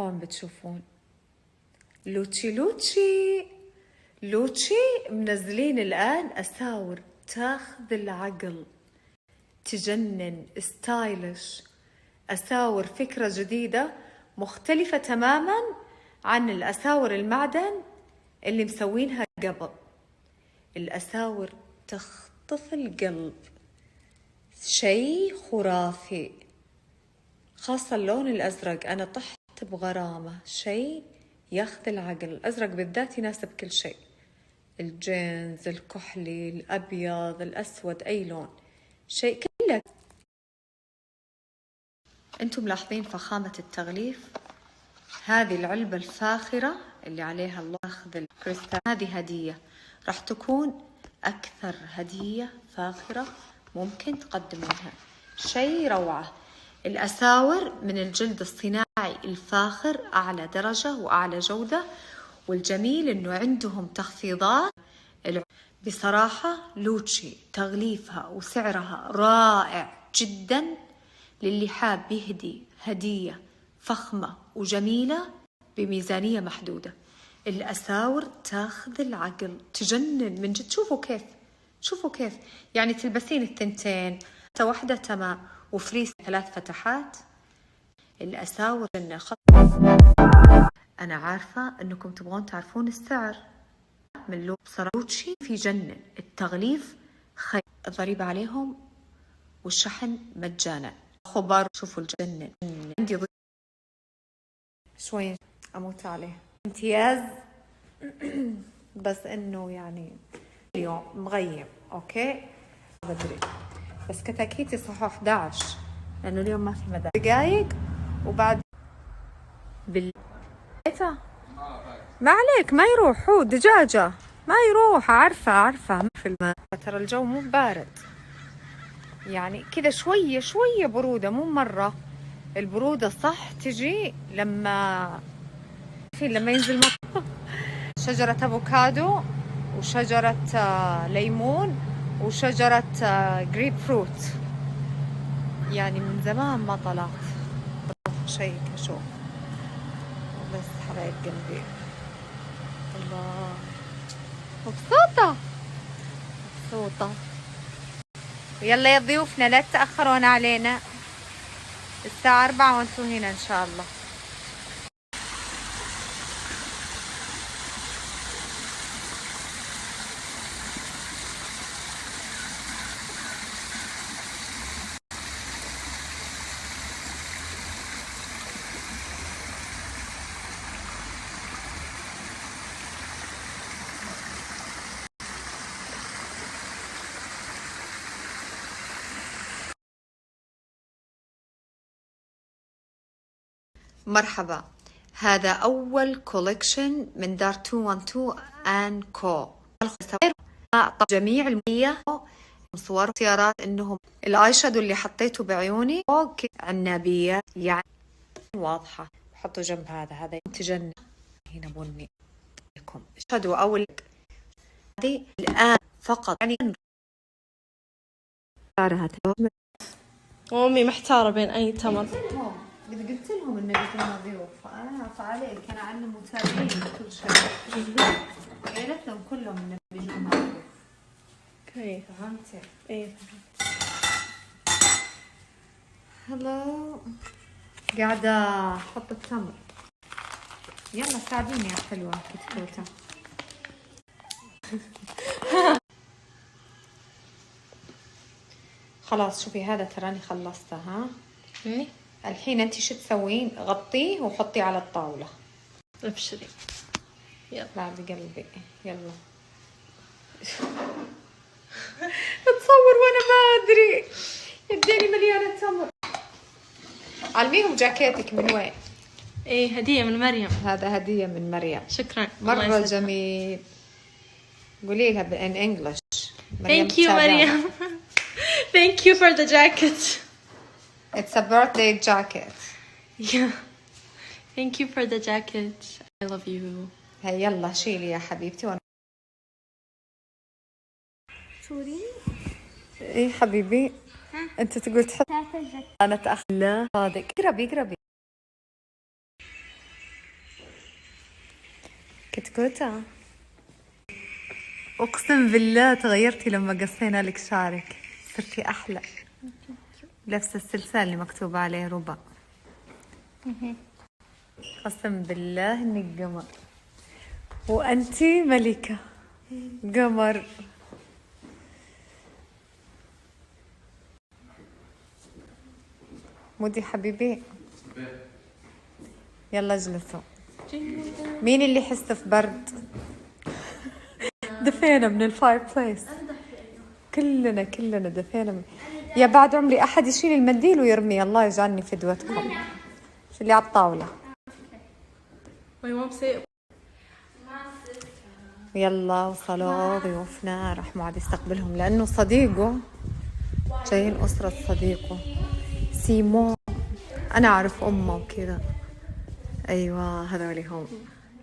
طبعا بتشوفون لوتشي لوتشي لوتشي منزلين الآن أساور تاخذ العقل، تجنن، ستايلش، أساور فكرة جديدة مختلفة تماما عن الأساور المعدن اللي مسوينها قبل. الأساور تخطف القلب، شيء خرافي، خاصة اللون الأزرق. أنا طحت بغرامة، شيء ياخذ العقل. الأزرق بالذات يناسب كل شيء، الجينز، الكحلي، الأبيض، الأسود، أي لون، شيء كله. أنتم ملاحظين فخامة التغليف؟ هذه العلبة الفاخرة اللي عليها الله أخذ الكريستال، هذه هدية، راح تكون أكثر هدية فاخرة ممكن تقدمونها، شيء روعة. الأساور من الجلد الصناعي الفاخر، أعلى درجة وأعلى جودة، والجميل إنه عندهم تخفيضات. بصراحة لوتشي تغليفها وسعرها رائع جدا للي حاب يهدي هدية فخمة وجميلة بميزانية محدودة. الأساور تاخذ العقل، تجنن من جد. شوفوا كيف، شوفوا كيف، يعني تلبسين الثنتين، واحدة تمام، وفريس 3 فتحات. الأساور جنة. أنا عارفة أنكم تبغون تعرفون السعر من لوتشي، في جنن. التغليف خير، الضريبة عليهم والشحن مجانا. خبر، شوفوا الجنن. عندي شوي أموت عليه، امتياز. بس إنه يعني اليوم مغيم، أوكي بدري، بس كتاكيتي صحوا 11 لأنه اليوم ما في مدى دقايق، وبعد ما عليك، ما يروح، هو دجاجة ما يروح، عارفة في الماء. ترى الجو مو بارد، يعني كذا شوية شوية برودة، مو مرة. البرودة صح تجي لما ينزل مطر. شجرة أفوكادو، وشجرة ليمون، وشجرة جريب فروت، يعني من زمان ما طلعت شيء كشوف. بس حبايب قلبي، الله، مبسوطة مبسوطة. يلا يا ضيوفنا لا تتأخرون علينا، الساعة 4 وانتم هنا إن شاء الله. مرحبا، هذا أول كوليكشن من دار 212 and Co. جميع المية صور اختيارات، إنهم الآي شادو اللي حطيته بعيوني فوق عنابية، يعني واضحة. حطوا جنب هذا تجنن. هنا بني لكم شادو أول هذه الآن فقط، يعني أمي محتارة بين أي تمر. قلت لهم إن بيجونا ضيوف، أنا فعليك أنا أعلم متابعين كل شيء. قالت لهم كلهم إن بيجونا ضيوف. كيف فهمتي؟ إيه. هلو، قاعدة أحط التمر. يلا ساعديني يا حلوة كتكوتة. خلاص شوفي هذا تراني خلصته. ها الحين انتي شو تسوين؟ غطيه وحطيه على الطاولة. ابشري يلا. لا بقلبي يلا. اتصور وانا ما ادري، يديني مليانة تمر. علميهم جاكيتك من وين؟ ايه هدية من مريم. هذا هدية من مريم. شكرا مرة جميل. قولي لها in English. Thank you مريم. Thank you for the jacket. It's a birthday jacket. Yeah. Thank you for the jacket. I love you. هيا يلا شيلي يا حبيبتي. وانا سوري. ايه حبيبي. انت تقول تحط. انا تأخر. لا صادق. اقربي كتكوتة. أقسم بالله تغيرتي لما قصينا لك شعرك، صرتي أحلى. لابسة السلسال اللي مكتوب عليه ربا. قسم بالله إنك قمر، وأنتي ملكة قمر. مودي حبيبي، يلا اجلسوا. مين اللي يحس في برد؟ دفينا من الفاير بليس، كلنا دفينا. يا بعد عمري أحد يشيل المنديل ويرمي، الله يجعلني فدوتكم. شو اللي على الطاولة؟ يلا وصلوا ضيوفنا، راح معد يستقبلهم لأنه صديقه جايين، أسرة صديقه سيمون. أنا أعرف أمه وكذا. أيوة هذولي هم.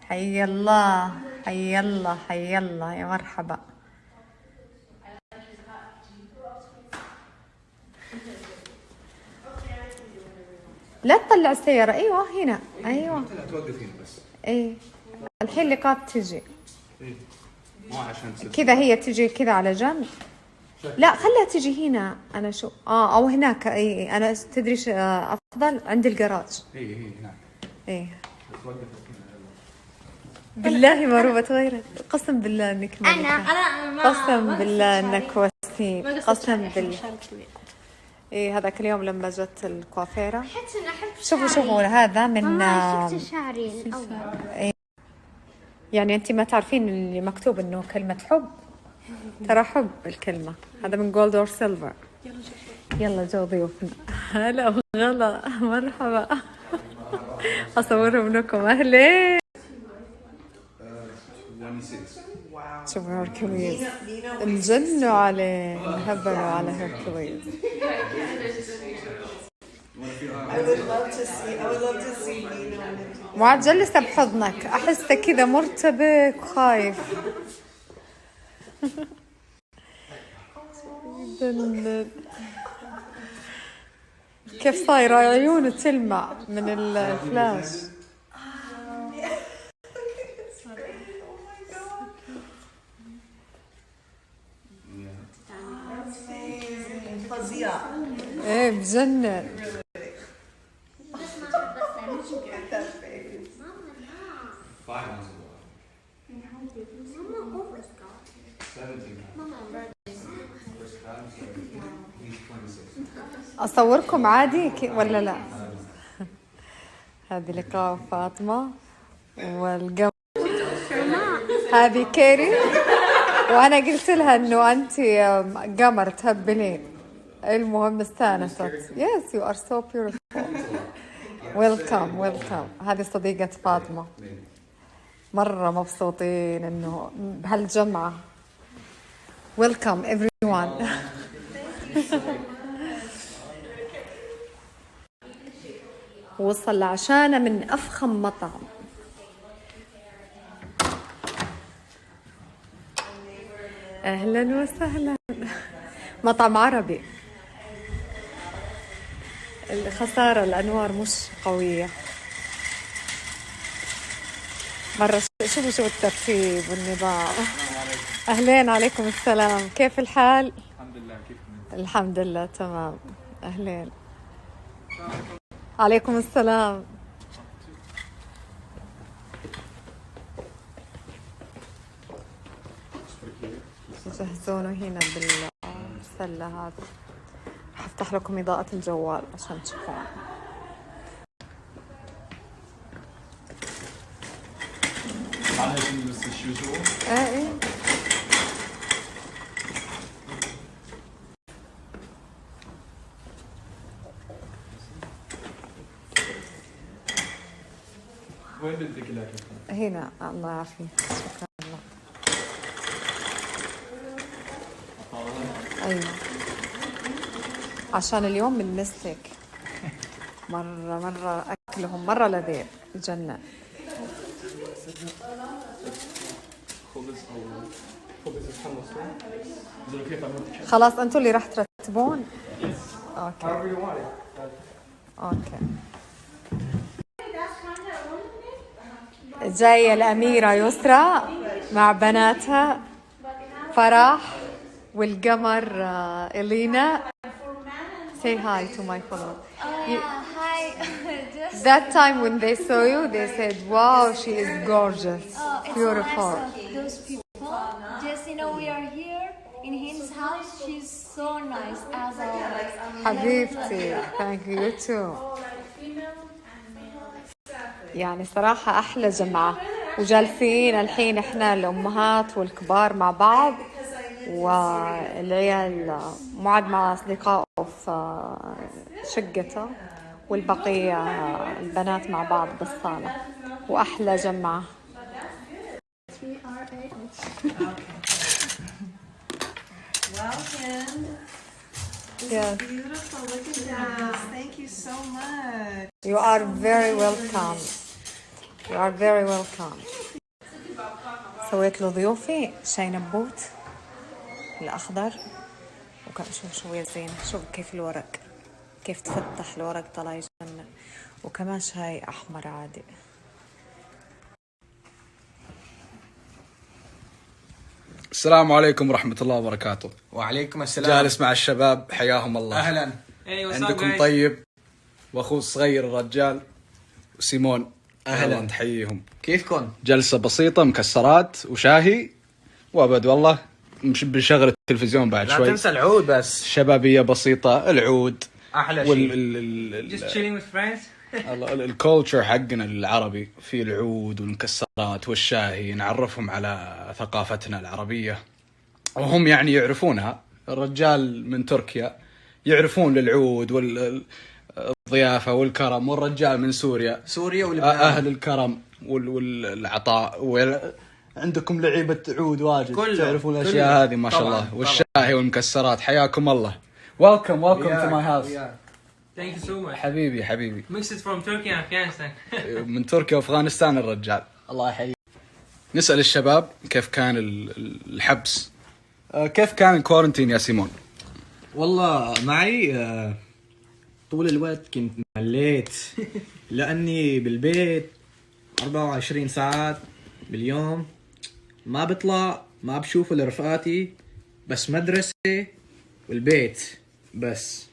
حي الله حي الله حي الله، يا مرحبا. لا تطلع السيارة. أيوة هنا، أيوة توقف هنا بس. إيه الحين اللقاط تجي إيه مو عشان كذا، هي تجي كذا على جنب. لا خليها تجي هنا. أنا شو أو هناك. أي أنا تدري أفضل عند الجراج. إيه هناك. إيه توقف بالله ما روبة تغيرت. قسم بالله انك ملكة. انا قسم بالله انك وسيم. قسم بالله. ايه هذاك اليوم لما جت الكوافيرة، شوفوا هذا من شفت شعري الأول. يعني انت ما تعرفين اللي مكتوب انه كلمة حب؟ ترى حب الكلمة. هذا من جولد اور سيلفر. يلا جو ضيوفنا. هلا وغلا، مرحبا. اصورهم لكم. اهلين. شوفوا هيركوليز، انجنوا عليه، انهبلوا على هيركوليز. معاد جلسة بحضنك، أحسه كذا مرتبك وخايف. كيف صايرة؟ عيونه تلمع من الفلاش. فظيع. ايه بجنن. اصوركم عادي ولا لا؟ هذه لقاء فاطمة والقمر. هذه كيري، وانا قلت لها انه انت قمر تهبلين. المهم استانست. Yes you are so beautiful. welcome. هذه صديقة فاطمة. مرة مبسوطين انه بهالجمعة. welcome everyone. وصل عشانة من أفخم مطعم. أهلا وسهلا. مطعم عربي. الخسارة الأنوار مش قوية مرة. شوفوا الترتيب والنظام. أهلين. عليكم السلام، كيف الحال؟ الحمد لله. كيف الحمد لله تمام. أهلين. عليكم السلام. يجهزونه هنا بالسلة. هذا راح افتح لكم إضاءة الجوال عشان تشوفون. ايه وين بدك الاكل؟ هنا. الله يعافيك. شكرا الله. ايوه عشان اليوم من مستك. مرة أكلهم مرة لذيذ جنة. خلاص أنتوا اللي راح ترتبون. أوكي. جاية الأميرة يسرى مع بناتها فرح والقمر إلينا. Say hi to my followers. Hi. That time when they saw you, they said, wow, she is gorgeous, beautiful. Those people. Just we are here in his house. She's so nice as always. حبيبتي, thank you too. يعني صراحة أحلى جمعة وجالسين الحين إحنا الأمهات والكبار مع بعض والعيال معد مع أصدقائه في شقته والبقية البنات مع بعض بالصالة وأحلى جمعة. Welcome. Yes. Beautiful. Look at this. Thank you so much. You are very welcome. You are very welcome. سويت له ضيوفي شاي نبوت الأخضر وكان شوية زينة. شوف كيف الورق كيف تفتح الورق طلع يجنن وكمان شاي أحمر عادي. السلام عليكم ورحمة الله وبركاته. وعليكم السلام. جالس مع الشباب حياهم الله. اهلا. عندكم طيب واخوه الصغير الرجال وسيمون. أهلاً. تحييهم. كيفكم؟ جلسة بسيطة مكسرات وشاهي وابد والله بنشغل التلفزيون بعد لا شوي. تنسى العود بس. شبابية بسيطة العود احلى شيء. Just chilling with friends. الكولتشر حقنا العربي في العود والمكسرات والشاهي نعرفهم على ثقافتنا العربية وهم يعني يعرفونها. الرجال من تركيا يعرفون للعود والضيافة والكرم والرجال من سوريا ولبنان أهل الكرم والعطاء عندكم لعيبة عود واجد تعرفون الأشياء هذه ما شاء الله والشاهي والمكسرات. حياكم الله. Welcome to my house. Thank you so much. حبيبي Mixed from Turkey and Afghanistan. من تركيا وأفغانستان الرجال. الله يحييك. نسأل الشباب كيف كان الحبس. كيف كان الكورنتين يا سيمون؟ والله معي طول الوقت كنت مليت لأني بالبيت 24 ساعة باليوم ما بطلع ما بشوف رفقاتي بس مدرسة والبيت بس.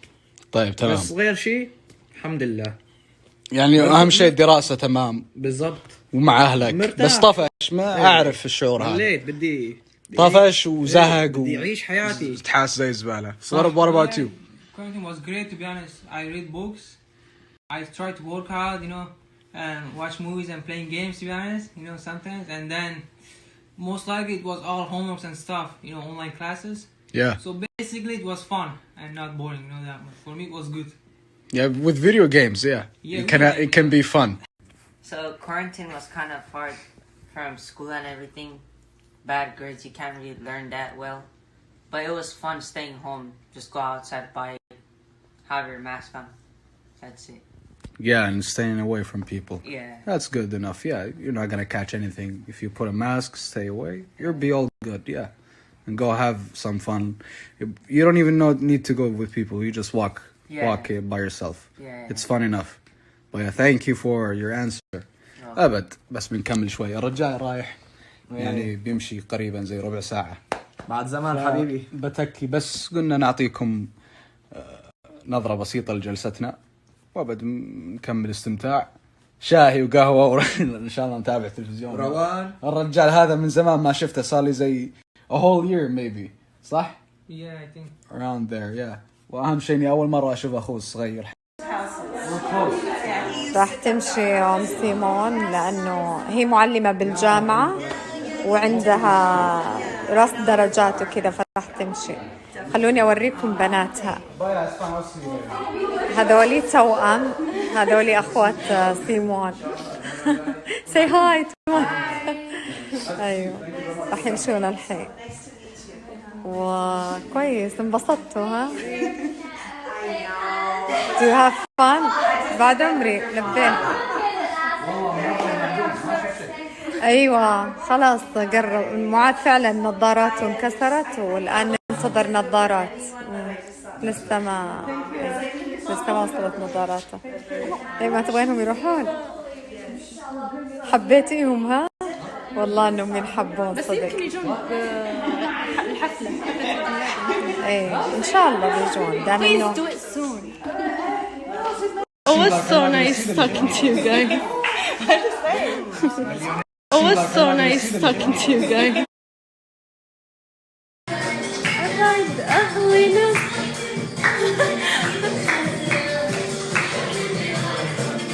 طيب تمام. بس غير شيء الحمد لله. يعني أهم شيء الدراسة تمام بالضبط ومع أهلك مرتاح. بس طفش ما أعرف الشعور هذا. مليت بدي طفش وزهق بدي أعيش حياتي. تحاس زي زبالة. What about you? Quarantine was great to be honest. I read books. I try to work hard, and watch movies and playing games to be honest, sometimes. And then most likely it was all homeworks and stuff, online classes. Yeah. So basically it was fun and not boring, that much. For me it was good. Yeah, with video games, yeah. It can be fun. So quarantine was kind of hard from school and everything. Bad grades, you can't really learn that well. But it was fun staying home. Just go outside, have your mask on. That's it. Yeah, and staying away from people. Yeah. That's good enough. Yeah, you're not gonna catch anything if you put a mask. Stay away. You'll be all good. Yeah, and go have some fun. You don't even need to go with people. You just walk by yourself. Yeah. It's fun enough. But yeah, thank you for your answer. أبد بس بنكمل شوي. الرجال رايح يعني بيمشي قريبا زي ربع ساعة. بعد زمان حبيبي. بتكي بس قلنا نعطيكم نظرة بسيطة لجلستنا وابد نكمل استمتاع. شاهي وقهوة إن شاء الله نتابع تلفزيون. روان. الرجال هذا من زمان ما شفته صار لي زي a whole year maybe صح؟ Yeah, I think. Around there, yeah. وأهم شيء إني أول مرة أشوف أخوه الصغير. راح تمشي أم سيمون لأنه هي معلمة بالجامعة وعندها رصد درجات وكذا فراح تمشي. خلوني أوريكم بناتها. هذولي توأم. هذولي أخوات سيمون. say hi to أيوة راح يمشون الحين. كويس انبسطتوا ها؟ Do you have fun؟ بعد عمري لبيت. أيوة خلاص قرب. معاد فعلا نظاراته انكسرت والآن ننتظر نظارات. لسه ما وصلت نظاراته. أي ما تبغينهم يروحون؟ حبيتيهم ها؟ والله انهم من حبون بس صدق. يمكن يجون الحفلة ايه ان شاء الله بيجون دام انه Please do it soon. It was so nice talking to you guys. It was so nice talking to you guys.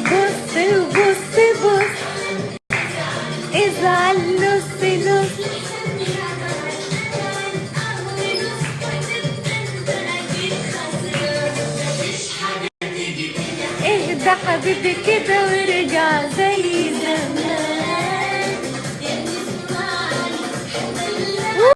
بصي بصي بص ازعل نص نص اهدى حبيبي كده وارجع زي زمان